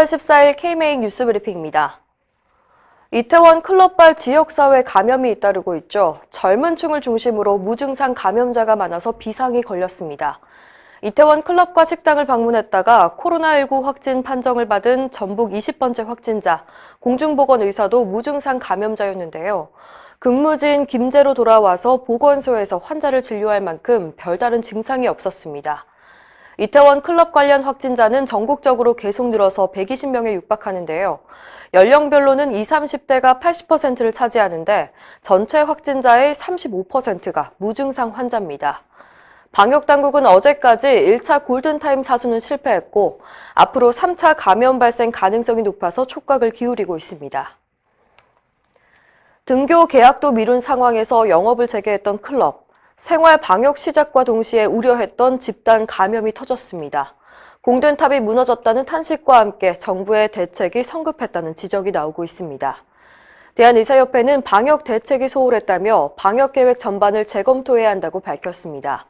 5월 14일 K-메인 뉴스 브리핑입니다. 이태원 클럽발 지역사회 감염이 잇따르고 있죠. 젊은 층을 중심으로 무증상 감염자가 많아서 비상이 걸렸습니다. 이태원 클럽과 식당을 방문했다가 코로나19 확진 판정을 받은 전북 20번째 확진자, 공중보건의사도 무증상 감염자였는데요. 근무지인 김제로 돌아와서 보건소에서 환자를 진료할 만큼 별다른 증상이 없었습니다. 이태원 클럽 관련 확진자는 전국적으로 계속 늘어서 120명에 육박하는데요. 연령별로는 20, 30대가 80%를 차지하는데 전체 확진자의 35%가 무증상 환자입니다. 방역당국은 어제까지 1차 골든타임 사수는 실패했고 앞으로 3차 감염 발생 가능성이 높아서 촉각을 기울이고 있습니다. 등교 계약도 미룬 상황에서 영업을 재개했던 클럽. 생활 방역 시작과 동시에 우려했던 집단 감염이 터졌습니다. 공든탑이 무너졌다는 탄식과 함께 정부의 대책이 성급했다는 지적이 나오고 있습니다. 대한의사협회는 방역 대책이 소홀했다며 방역 계획 전반을 재검토해야 한다고 밝혔습니다.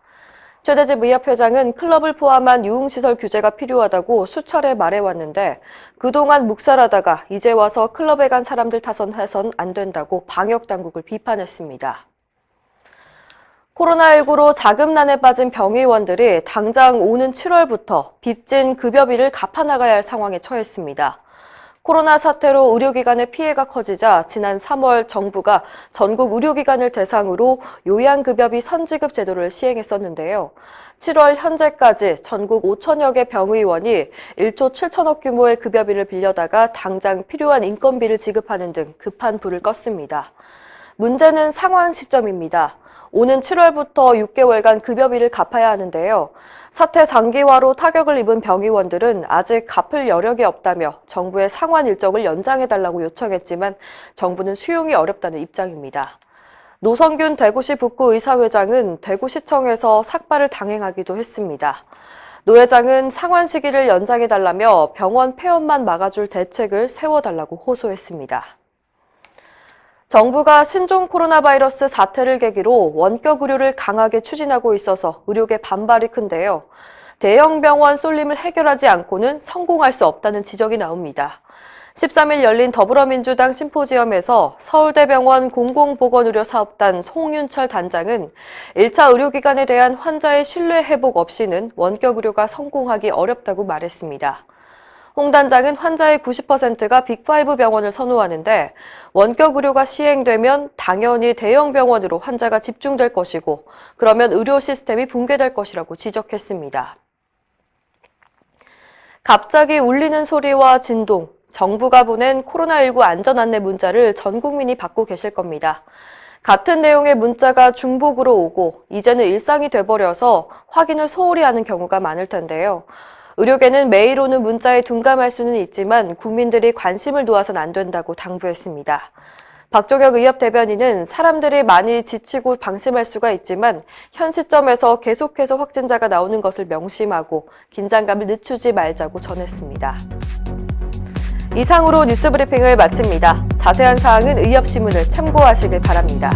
최대집 의협회장은 클럽을 포함한 유흥시설 규제가 필요하다고 수차례 말해왔는데 그동안 묵살하다가 이제 와서 클럽에 간 사람들 탓은 안 된다고 방역당국을 비판했습니다. 코로나19로 자금난에 빠진 병의원들이 당장 오는 7월부터 빚진 급여비를 갚아나가야 할 상황에 처했습니다. 코로나 사태로 의료기관의 피해가 커지자 지난 3월 정부가 전국 의료기관을 대상으로 요양급여비 선지급 제도를 시행했었는데요. 7월 현재까지 전국 5천여 개 병의원이 1조 7천억 규모의 급여비를 빌려다가 당장 필요한 인건비를 지급하는 등 급한 불을 껐습니다. 문제는 상환 시점입니다. 오는 7월부터 6개월간 급여비를 갚아야 하는데요. 사태 장기화로 타격을 입은 병의원들은 아직 갚을 여력이 없다며 정부의 상환 일정을 연장해달라고 요청했지만 정부는 수용이 어렵다는 입장입니다. 노성균 대구시 북구의사회장은 대구시청에서 삭발을 당행하기도 했습니다. 노 회장은 상환 시기를 연장해달라며 병원 폐업만 막아줄 대책을 세워달라고 호소했습니다. 정부가 신종 코로나 바이러스 사태를 계기로 원격 의료를 강하게 추진하고 있어서 의료계 반발이 큰데요. 대형 병원 쏠림을 해결하지 않고는 성공할 수 없다는 지적이 나옵니다. 13일 열린 더불어민주당 심포지엄에서 서울대병원 공공보건의료사업단 홍윤철 단장은 1차 의료기관에 대한 환자의 신뢰 회복 없이는 원격 의료가 성공하기 어렵다고 말했습니다. 홍 단장은 환자의 90%가 빅5 병원을 선호하는데 원격 의료가 시행되면 당연히 대형 병원으로 환자가 집중될 것이고 그러면 의료 시스템이 붕괴될 것이라고 지적했습니다. 갑자기 울리는 소리와 진동, 정부가 보낸 코로나19 안전 안내 문자를 전 국민이 받고 계실 겁니다. 같은 내용의 문자가 중복으로 오고 이제는 일상이 돼버려서 확인을 소홀히 하는 경우가 많을 텐데요. 의료계는 매일 오는 문자에 둔감할 수는 있지만 국민들이 관심을 놓아선 안 된다고 당부했습니다. 박종혁 의협 대변인은 사람들이 많이 지치고 방심할 수가 있지만 현 시점에서 계속해서 확진자가 나오는 것을 명심하고 긴장감을 늦추지 말자고 전했습니다. 이상으로 뉴스 브리핑을 마칩니다. 자세한 사항은 의협신문을 참고하시길 바랍니다.